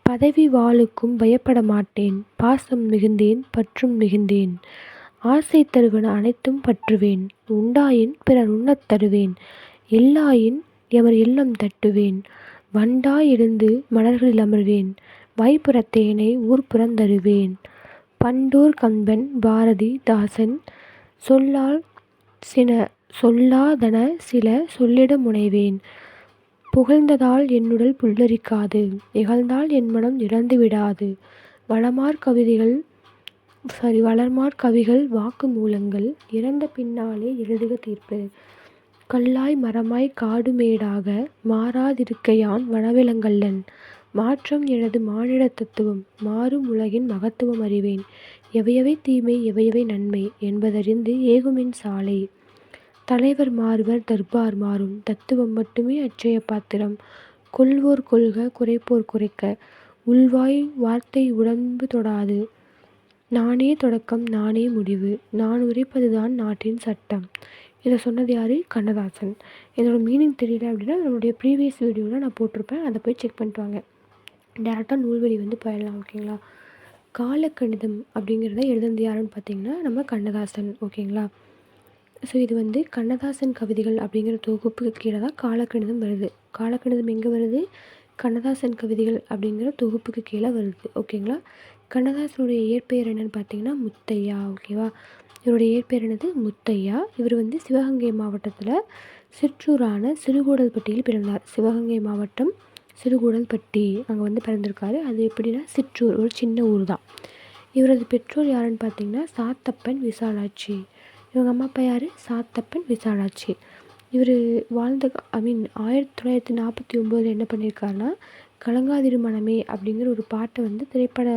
பதவி வாளுக்கும் பயப்பட மாட்டேன். பாசம் மிகுந்தேன் பற்றும் மிகுந்தேன். ஆசை தருவன அனைத்தும் பற்றுவேன். உண்டாயின் பிறர் உண்ணத் தருவேன். எல்லாயின் எமர் இல்லம் தட்டுவேன். வண்டாய் எழுந்து மலர்களில் அமர்வேன். வாய்ப்புறத்தேனை ஊர்ப்புறந்தருவேன். பண்டூர் கம்பன் பாரதி தாசன் சொல்லாதன சில சொல்லிட முனைவேன். புகழ்ந்ததால் என்னுடல் புல்லரிக்காது. இகழ்ந்தால் என் மனம் இறந்து விடாது. வளர்மார் கவிகள் வாக்கு மூலங்கள். இறந்த பின்னாலே எழுதுக தீர்ப்பு. கல்லாய் மரமாய் காடு மேடாக மாறாதிருக்கையான் வனவிலங்கல்லன். மாற்றம் எனது மானிட தத்துவம். மாறும் உலகின் மகத்துவம் அறிவேன். எவையவை தீமை எவையவை நன்மை என்பதறிந்து ஏகுமின் சாலை. தலைவர் மாறுவர் தர்பார் மாறும். தத்துவம் மட்டுமே அட்சய பாத்திரம். கொள்வோர் கொள்க குறைப்போர் குறைக்க. உள்வாய் வார்த்தை உடம்பு தொடாது. நானே தொடக்கம் நானே முடிவு. நான் உரைப்பதுதான் நாட்டின் சட்டம். இதை சொன்னது யார்? கண்ணதாசன். இதோட மீனிங் தெரியல அப்படின்னா நம்மளுடைய ப்ரீவியஸ் வீடியோவில் நான் போட்டிருப்பேன், அதை போய் செக் பண்ணிட்டு வாங்க. டேரெக்டாக நூல்வழி போயிடலாம். ஓகேங்களா? காலக்கணிதம் அப்படிங்கிறத எழுதுனது யாருன்னு பார்த்தீங்கன்னா நம்ம கண்ணதாசன். ஓகேங்களா? ஸோ இது கண்ணதாசன் கவிதைகள் அப்படிங்கிற தொகுப்புக்கு கீழே தான் காலக்கணிதம் வருது. காலக்கணிதம் எங்கே வருது? கண்ணதாசன் கவிதைகள் அப்படிங்கிற தொகுப்புக்கு கீழே வருது. ஓகேங்களா? கண்ணதாசனுடைய இயற்பெயர் என்னன்னு பார்த்தீங்கன்னா முத்தையா. ஓகேவா? இவருடைய இயற்பெயர் என்னது? முத்தையா. இவர் சிவகங்கை மாவட்டத்தில் சிற்றூரான சிறுகூடல்பட்டியில் பிறந்தார். சிவகங்கை மாவட்டம் சிறுகூடல்பட்டி அங்கே பிறந்திருக்காரு. அது எப்படின்னா சிற்றூர், ஒரு சின்ன ஊர் தான். இவரது பெற்றோர் யாருன்னு பார்த்தீங்கன்னா சாத்தப்பன் விசாலாட்சி. இவங்க அம்மா அப்பா யார்? சாத்தப்பன் விசாலாட்சி. இவர் 1949 என்ன பண்ணியிருக்காருன்னா கலங்காதிரு மனமே அப்படிங்கிற ஒரு பாட்டை திரைப்பட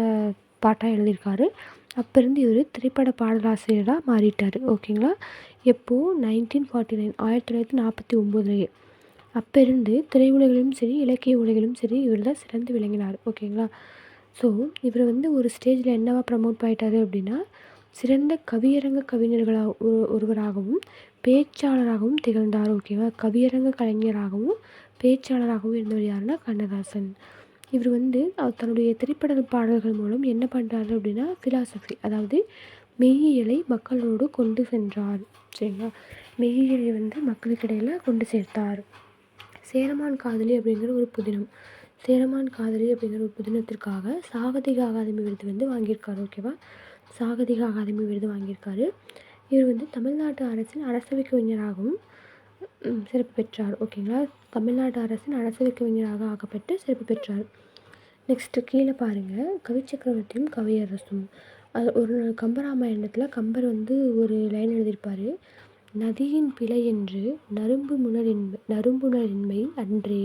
பாட்டாக எழுதியிருக்காரு. அப்போ இருந்து இவர் திரைப்பட பாடலாசிரியராக மாறிட்டார். ஓகேங்களா? எப்போது? 1949, 1949. அப்போ இருந்து திரையுலகிலும் சரி இலக்கிய உலகிலும் சரி இவர் தான் சிறந்து விளங்கினார். ஓகேங்களா? ஸோ இவர் ஒரு ஸ்டேஜில் என்னவா ப்ரமோட் ஆகிட்டார் அப்படின்னா சிறந்த கவியரங்க கவிஞர்களாக ஒருவராகவும் பேச்சாளராகவும் திகழ்ந்தார். ஓகேவா? கவியரங்க கலைஞராகவும் பேச்சாளராகவும் இருந்தவர் யாருன்னா கண்ணதாசன். இவர் அவர் தன்னுடைய திரைப்பட பாடல்கள் மூலம் என்ன பண்ணுறாரு அப்படின்னா ஃபிலாசபி, அதாவது மெய்யியலை மக்களோடு கொண்டு சென்றார். சரிங்களா? மெய்யியலை மக்களுக்கிடையில் கொண்டு சேர்த்தார். சேரமான் காதலி அப்படிங்கிற ஒரு புதினம், சேரமான் காதலி அப்படிங்கிற ஒரு புதினத்திற்காக சாகித்ய அகாதமி விருது வாங்கியிருக்காரு. ஓகேவா? சாகித்ய அகாதமி விருது வாங்கியிருக்காரு. இவர் தமிழ்நாட்டு அரசின் அரசவை கவிஞராகவும் சிறப்பு பெற்றார். ஓகேங்களா? தமிழ்நாட்டு அரசின் அரசவை கவிஞராக ஆக்கப்பட்டு சிறப்பு பெற்றார். நெக்ஸ்ட்டு கீழே பாருங்கள், கவிச்சக்கரவர்த்தியும் கவியரசும். அது ஒரு கம்பராமாயணத்தில் கம்பர் ஒரு லைன் எழுதியிருப்பார். நதியின் பிழை என்று நறும்புணரின்மை அன்றே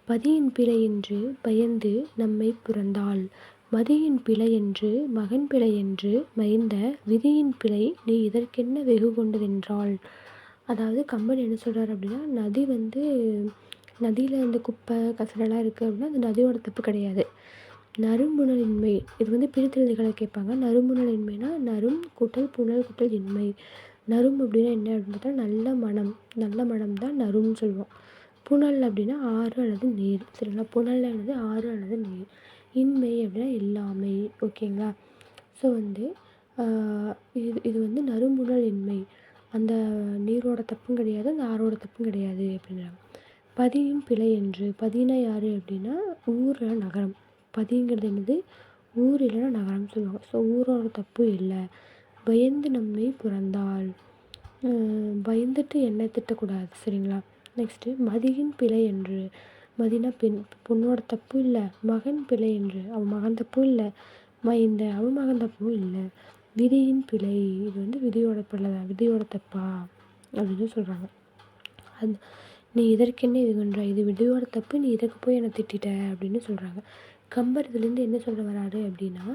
பதியின் பிழை என்று பயந்து நம்மை புறந்தாள். மதியின் பிழை என்று மகன் பிழை என்று மைந்த விதியின் பிழை நீ இதற்கென்ன வெகு கொண்டதென்றாள். அதாவது கம்பன் என்ன சொல்கிறார் அப்படின்னா நதியில் அந்த குப்பை கசடெல்லாம் இருக்குது அப்படின்னா அது நதியோட தப்பு கிடையாது. நறும்புணரின்மை, இது பிரித்தெழுதுகளை கேட்பாங்க. நறும்புணரின்மைனா நறும் கூட்டல் புனல் கூட்டல் இன்மை. நறும் அப்படின்னா என்ன அப்படின்னு பார்த்தா நல்ல மனம் தான் நறும்னு சொல்லுவோம். புனல் அப்படின்னா ஆறு அல்லது நீர். சரிங்களா? புனல் அல்லது ஆறு அல்லது நீர். இன்மை அப்படின்னா இல்லாமை. ஓகேங்களா? ஸோ இது நறும்புணல் இன்மை, அந்த நீரோட தப்பும் கிடையாது, அந்த ஆறோட தப்பும் கிடையாது அப்படின்றாங்க. பதியின் பிழை என்று, பதினா யார் அப்படின்னா ஊர் நகரம். பதிங்கிறது என்னது? ஊர் இல்லைன்னா நகரம் சொல்லுவாங்க. ஸோ ஊரோட தப்பு இல்லை. பயந்து நம்மை புறந்தாள், பயந்துட்டு என்ன திட்டக்கூடாது. சரிங்களா? நெக்ஸ்ட்டு மதியின் பிழை என்று, மதினா பொண்ணோட தப்பு இல்லை. மகன் பிழை என்று, அவன் மகன் தப்பும் இல்லை. மைந்த அவன் மகன் தப்பும் இல்லை. விதியின் பிழை, இது விதியோட பிள்ளை தான், விதியோட தப்பா அப்படின்னு சொல்கிறாங்க. நீ இதற்கென்ன இது பண்ணுற, இது விதியோட தப்பு, நீ இதற்கு போய் என்னை திட்டிட்ட அப்படின்னு சொல்கிறாங்க. கம்பர் இதுலேருந்து என்ன சொல்ல வராரு அப்படின்னா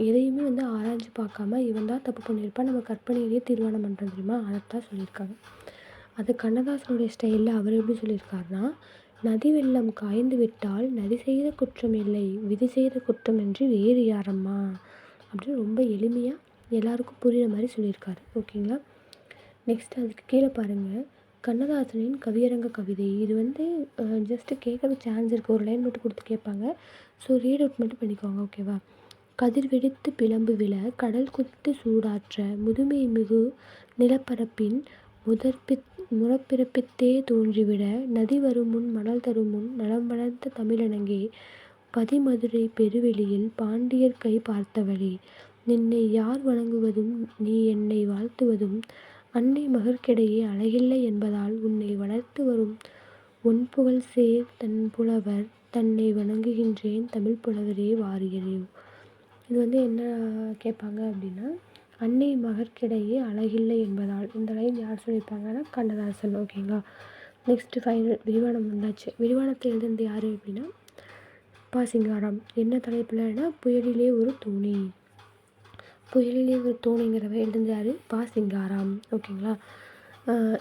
எதையுமே ஆராய்ஞ்சு பார்க்காம இவன் தான் தப்பு பண்ணியிருப்பான் நம்ம கற்பனையிலேயே தீர்மானம் பண்ணுறது தெரியுமா, அதைத்தான் சொல்லியிருக்காங்க. அது கண்ணதாசனுடைய ஸ்டைலில் அவர் எப்படி சொல்லியிருக்காருன்னா, நதி வெள்ளம் காய்ந்து விட்டால் நதி செய்த குற்றம் இல்லை, விதி செய்த குற்றம் என்று வேறு யாரம்மா அப்படின்னு ரொம்ப எளிமையாக எல்லாருக்கும் புரிகிற மாதிரி சொல்லியிருக்காரு. ஓகேங்களா. நெக்ஸ்ட் அதுக்கு கீழே பாருங்கள், கண்ணதாசனின் கவியரங்க கவிதை. இது வந்து ஜஸ்ட்டு கேட்குறதுக்கு சான்ஸ் இருக்குது, ஒரு லைன் மட்டும் கொடுத்து கேட்பாங்க. ஸோ ரீட் அவுட் மட்டும் பண்ணிக்கோங்க. ஓகேவா. கதிர் வெடித்து பிளம்பு விழ கடல் குதித்து சூடாற்ற முதுமை மிகு நிலப்பரப்பின் முறப்பிறப்பித்தே தோன்றிவிட நதி வருமுன் மணல் தருமுன் நலம் வளர்ந்த தமிழனங்கே பதிமதுரை பெருவெளியில் பாண்டியர் கை பார்த்தவளே, நின்னை யார் வணங்குவதும் நீ என்னை வாழ்த்துவதும் அன்னை மகற்கிடையே அழகில்லை என்பதால் உன்னை வளர்த்து வரும் ஒன்புகழ் சேர் தன் புலவர் தன்னை வணங்குகின்றேன் தமிழ் புலவரே வாரியரே. இது வந்து என்ன கேட்பாங்க அப்படின்னா, அன்னை மகற்கிடையே அழகில்லை என்பதால். இந்த லைன் யார் சொல்லியிருப்பாங்கன்னா கண்ணதாசன். ஓகேங்களா. நெக்ஸ்ட்டு ஃபைனல் விரிவானம் வந்தாச்சு. விரிவானத்தை எழுதுனது யார் அப்படின்னா பா. சிங்காரம். என்ன தலைப்புலன்னா புயலிலே ஒரு தோணி. புயலிலே ஒரு தோணிங்கிறவ எழுதுனது யார்? பா. சிங்காரம். ஓகேங்களா.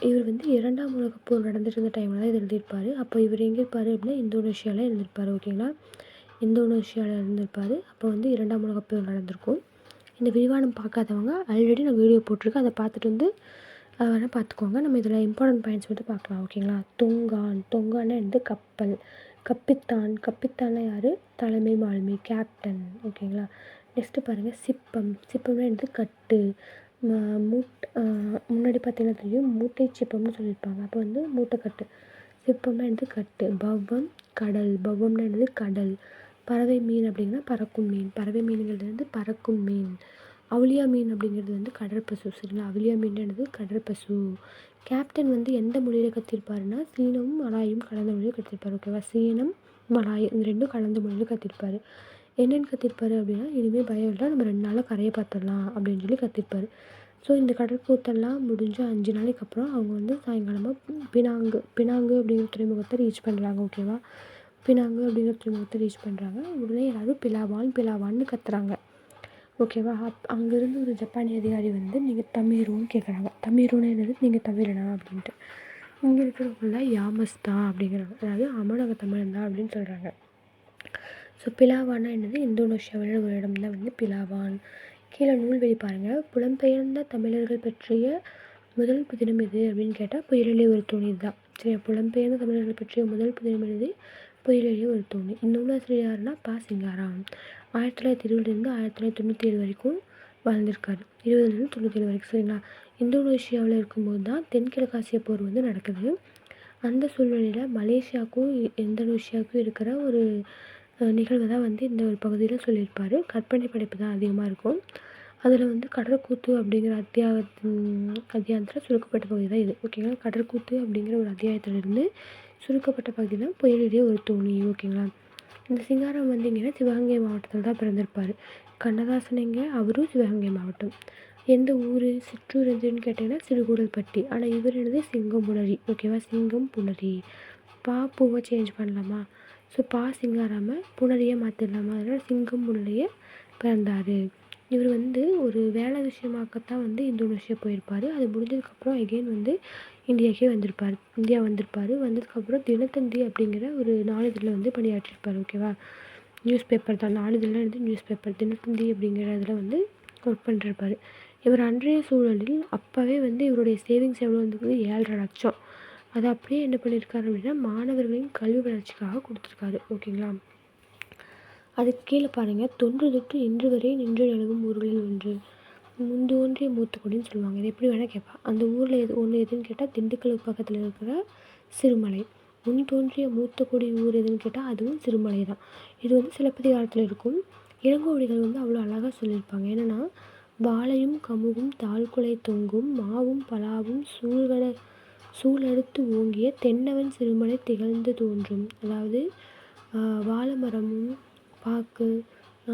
இவர் வந்து 2ஆம் உலகப்போர் நடந்துட்டு இருந்த டைமில் தான் இது எழுதியிருப்பார். அப்போ இவர் எங்கே இருப்பார் அப்படின்னா இந்தோனேஷியாவில் இருந்திருப்பார். ஓகேங்களா. இந்தோனேஷியாவில் இருந்திருப்பார். அப்போ வந்து 2ஆம் உலகப்போர் நடந்திருக்கும். இந்த விரிவானம் பார்க்காதவங்க ஆல்ரெடி நான் வீடியோ போட்டிருக்கேன், அதை பார்த்துட்டு வந்து அதை வேணால் பார்த்துக்கோங்க. நம்ம இதில் இம்பார்ட்டன்ட் பாயிண்ட்ஸ் மட்டும் பார்க்கலாம். ஓகேங்களா. தொங்கான். தொங்கான்னா வந்து கப்பல். கப்பித்தான். கப்பித்தான்னா யார்? தலைமை மாலுமி, கேப்டன். ஓகேங்களா. நெக்ஸ்ட்டு பாருங்கள் சிப்பம். சிப்பம்னா வந்து கட்டு. முன்னாடி பார்த்தீங்கன்னா தெரியும், மூட்டை சிப்பம்னு சொல்லியிருப்பாங்க. அப்போ வந்து மூட்டைக்கட்டு. சிப்பம்னா வந்து கட்டு. பவ்வம் கடல். பவ்வம்னா என்னது? கடல். பறவை மீன் அப்படின்னா பறக்கும் மீன். பறவை மீனுங்கிறது வந்து பறக்கும் மீன். அவுளியா மீன் அப்படிங்கிறது வந்து கடற்பசு. சரிங்களா. அவுளியா மீன் என்னது? கடற்பசு. கேப்டன் வந்து எந்த மொழியில் கற்றிருப்பாருன்னா சீனமும் மலாயும் கலந்த மொழியில் கற்றிருப்பார். ஓகேவா. சீனம் மலாய் இந்த ரெண்டும் கலந்த மொழியில் கற்றிருப்பார். என்னென்னு கற்றிருப்பார் அப்படின்னா, இனிமேல் பயம் இல்லை, நம்ம 2 நாளில் கரையை பார்த்துடலாம் அப்படின்னு சொல்லி கற்றிருப்பார். ஸோ இந்த கடற்கூத்தெல்லாம் முடிஞ்சு 5 நாளைக்கு அப்புறம் அவங்க வந்து சாயங்காலமாக பினாங்கு அப்படிங்கிற துறைமுகத்தை ரீச் பண்ணுறாங்க. ஓகேவா. பினாங்கு அப்படிங்கிற துறைமுகத்தை ரீச் பண்ணுறாங்க. உடனே எல்லோரும் பிலாவான்னு கத்துறாங்க. ஓகேவா. அங்கேருந்து ஒரு ஜப்பானிய அதிகாரி வந்து நீங்கள் தமிழோன்னு கேட்குறாங்க. தமிழோன்னு என்னது? நீங்கள் தமிழனா அப்படின்ட்டு. இங்கே இருக்கிறவங்கள யாமஸ்தா அப்படிங்கிறாங்க, அதாவது அமனக தமிழன் தான் அப்படின்னு சொல்கிறாங்க. ஸோ பிலாவானா என்னது? இந்தோனேஷியாவில் ஒரு இடம் தான் வந்து பிலாவான். கீழே நூல்வெளி பாருங்கள். புலம்பெயர்ந்த தமிழர்கள் பற்றிய முதல் புதினம் எது அப்படின்னு கேட்டால் புயலிலே ஒரு தோணி தான். சரியா. புலம்பெயர்ந்த தமிழர்கள் பற்றிய முதல் புதினம் எது? புயலிலே ஒரு தோணி. இந்த நூலாசிரியர் யாருன்னா பா. சிங்காரம். 1920 1997 வரைக்கும் வாழ்ந்திருக்காரு. 20-97 வரைக்கும். சரிங்களா. இந்தோனேஷியாவில் இருக்கும்போது தான் தென்கிழக்காசிய போர் வந்து நடக்குது. அந்த சூழ்நிலையில் மலேசியாவுக்கும் இந்தோனேஷியாவுக்கும் இருக்கிற ஒரு நிகழ்வை தான் வந்து இந்த ஒரு பகுதியில் சொல்லியிருப்பார். கற்பனை படைப்பு தான் அதிகமாக இருக்கும். அதில் வந்து கடற்கூத்து அப்படிங்கிற அத்தியாயத்தில் சுருக்கப்பட்ட பகுதி தான் இது. ஓகேங்களா. கடற்கூத்து அப்படிங்கிற ஒரு அத்தியாயத்திலிருந்து சுருக்கப்பட்ட பகுதி தான் புயலிலே ஒரு தோணி. ஓகேங்களா. இந்த சிங்காரம் வந்து இங்கே சிவகங்கை மாவட்டத்தில் தான் பிறந்திருப்பார். கண்ணதாசன் எங்கே? அவரும் சிவகங்கை மாவட்டம். எந்த ஊர்? சிற்றூர் எதுன்னு கேட்டிங்கன்னா சிறுகூடல்பட்டி. ஆனால் இவர் என்னது? சிங்கம்புணரி. ஓகேவா. சிங்கம்புணரி. பூவை சேஞ்ச் பண்ணலாமா? ஸோ பா. சிங்காராம புணரியை மாற்றிடலாமா? அதனால் சிங்கம்புணரியை பிறந்தார். இவர் வந்து ஒரு வேலை விஷயமாக்கத்தான் வந்து இந்தோனேஷியா போயிருப்பார். அது முடிஞ்சதுக்கப்புறம் எகெயின் வந்து இந்தியா வந்திருப்பார். வந்ததுக்கப்புறம் தினத்தந்தி அப்படிங்கிற ஒரு நாளிதழில் வந்து பணியாற்றிருப்பார். ஓகேவா. நியூஸ் பேப்பர் தான், நாளிதழில் வந்து நியூஸ் பேப்பர். தினத்தந்தி அப்படிங்கிற இதில் வந்து ஒர்க் பண்ணிருப்பார். இவர் அன்றைய சூழலில் அப்போவே வந்து இவருடைய சேவிங்ஸ் எவ்வளோ வந்துருக்குது? 7.5 லட்சம். அதை அப்படியே என்ன பண்ணியிருக்காரு அப்படின்னா மாணவர்களின் கல்வி வளர்ச்சிக்காக கொடுத்துருக்காரு. ஓகேங்களா. அதுக்கு கீழே பாருங்கள், தொன்று தொட்டு இன்று வரை நின்று நிலவும் ஊர்களில் ஒன்று முந்தோன்றிய மூத்தக்குடின்னு சொல்லுவாங்க. இது எப்படி வேணால் கேட்பா. அந்த ஊரில் எதுன்னு கேட்டால் திண்டுக்கல் பக்கத்தில் இருக்கிற சிறுமலை. முன் தோன்றிய மூத்தக்குடி ஊர் எதுன்னு கேட்டால் அதுவும் சிறுமலை தான். இது வந்து சிலப்பதிகாரத்தில் இருக்கும். இளங்கோவடிகள் வந்து அவ்வளோ அழகாக சொல்லியிருப்பாங்க. என்னென்னா, வாழையும் கமுகும் தாழ்குலை தொங்கும் மாவும் பலாவும் சூழடுத்து ஓங்கிய தென்னவன் சிறுமலை திகழ்ந்து தோன்றும். அதாவது வாழை மரமும் பாக்கு,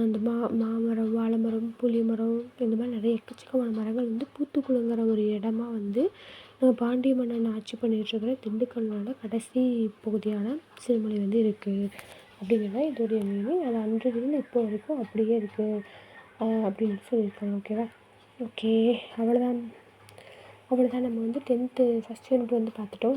அந்த மாமரம், வாழை மரம், புளி மரம், இந்த மாதிரி நிறைய எக்கச்சக்கமான மரங்கள் வந்து பூத்து குலுங்குற ஒரு இடமா வந்து பாண்டிய மன்னன் ஆட்சி பண்ணிகிட்ருக்கிற திண்டுக்கல்லோட கடைசி பகுதியான சிறுமலை வந்து இருக்குது அப்படிங்கிறத இதோடைய மீனிங். அது அன்றிலிருந்து இப்போ வரைக்கும் அப்படியே இருக்குது அப்படின்னு சொல்லியிருக்காங்க. ஓகேவா. ஓகே, அவ்வளோதான். அவ்வளோதான் நம்ம வந்து 10th ஃபஸ்ட் யூனிட் வந்து பார்த்துட்டோம்.